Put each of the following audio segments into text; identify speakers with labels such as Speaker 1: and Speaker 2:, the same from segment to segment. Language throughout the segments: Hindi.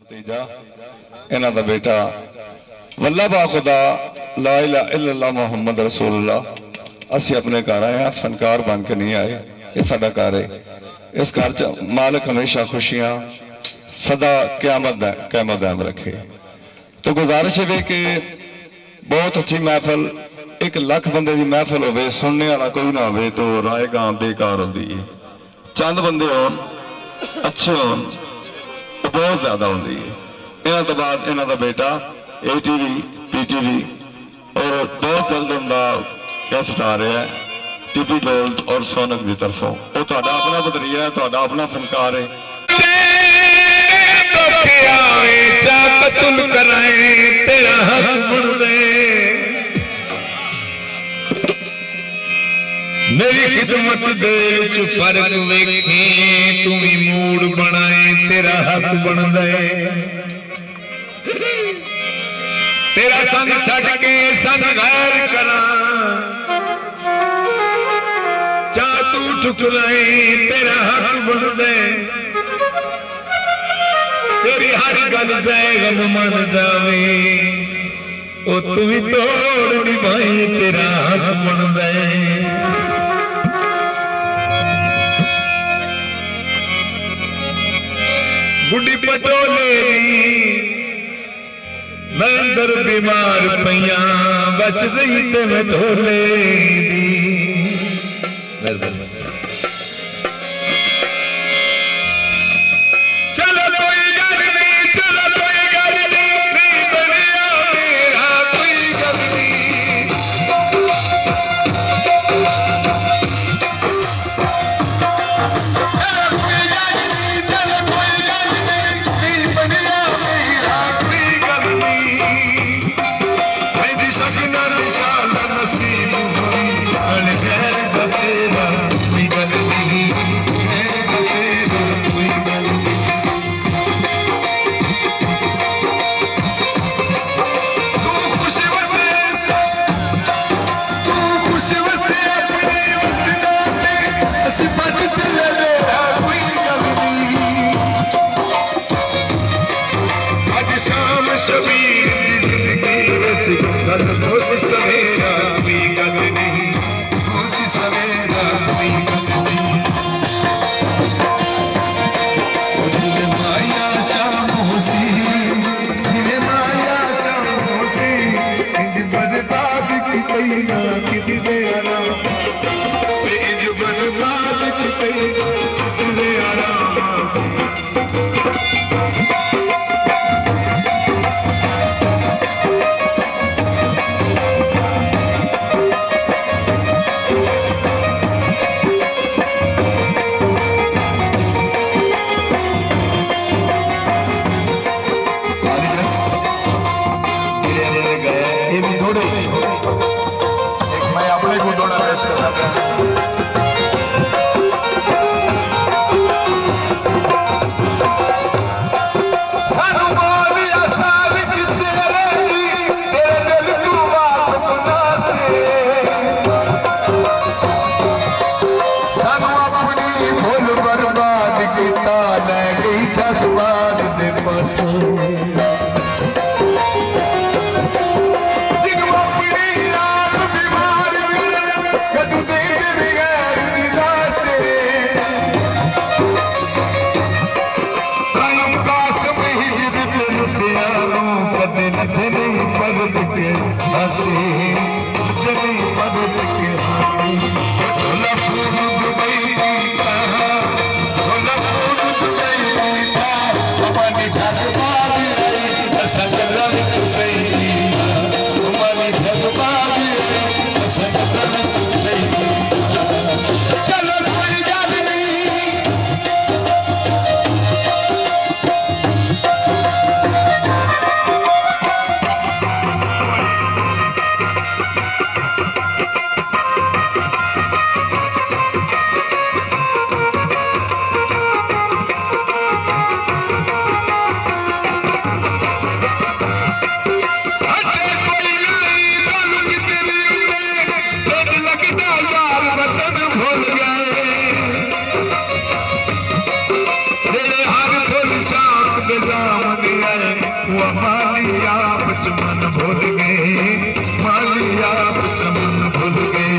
Speaker 1: भतीजा इन्हां दा बेटा वल्ला बा खुदा ला इलाहा इल्लल्लाह मुहम्मद रसूलुल्लाह। असी अपने घर आए हैं, फनकार बन के नहीं आए। ये साडा घर है। इस घर च मालिक हमेशा खुशियां सदा क़यामत कायम रखे। तो गुजारिश है कि बहुत अच्छी महफिल, 1 लाख बंदे की महफिल हो, सुनने वाला कोई ना हो तो रायगां बेकार होती है। चंद बंदे हो अच्छे हो बहुत ज्यादा होती है। इन्हों तो बाद इन्हों का बेटा ATV PTV और बहुत जल्द उनका कैसेट आ रहा है TP गोल्ड और सोनक की तरफों। वो तुहाडा अपना भतरीआ है, तुहाडा अपना फनकार है।
Speaker 2: मेरी खिदमत दे विच फर्क वेखे, तू ही मूड बनाए तेरा हक बन दे। तेरा संग छड़ के संग गैर करा, चा तू ठुकराए तेरा हक बन दे। तेरी हर गल से गम मन जावे, ओ तू ही तोड़ निभाई तेरा हक बन दे। बुढ़ी पटोले मैं अंदर बीमार पैया, बच गई ते मैं ढोले दी। चलो कोई गल नहीं, चलो कोई गल नहीं, नहीं बनया मेरा कोई गल नहीं। हुआ मालिया बचपन भूल गए, मालिया बचपन भूल गए।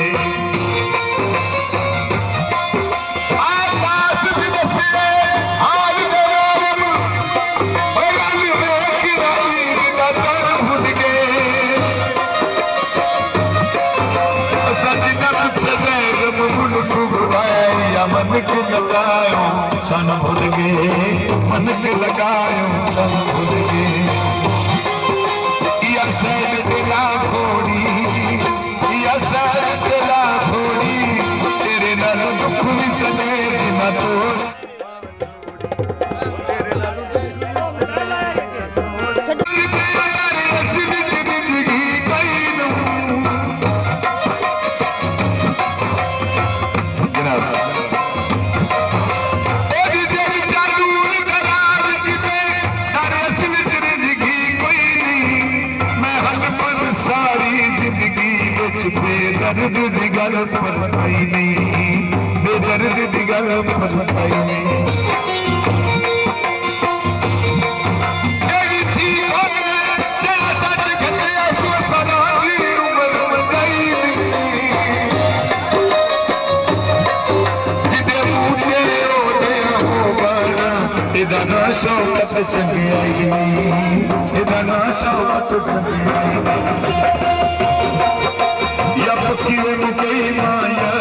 Speaker 2: आकाश भी बसे हाल जवाब बगल में किराए का चल भूल गए। सजना सजैर मुल्क गुवाया मन के लगायो सन भूल गए, मन के लगायो सन भूल गए। या सैर तेरा घोड़ी, या सैर तेरा घोड़ी, तेरे नाल दुख भी चले जिना तोड़। बेदर्द दी गल पताई नहीं, बेदर्द दी गल पताई नहीं। ठीक हो गया तेरा सच घटिया तू सदा दी उम्र बताई नहीं। जिदे मुझे ओदे हो बाना इदा ना शौकत संगी नहीं, इदा ना शौकत संगी नहीं। या फकीर मुकई माया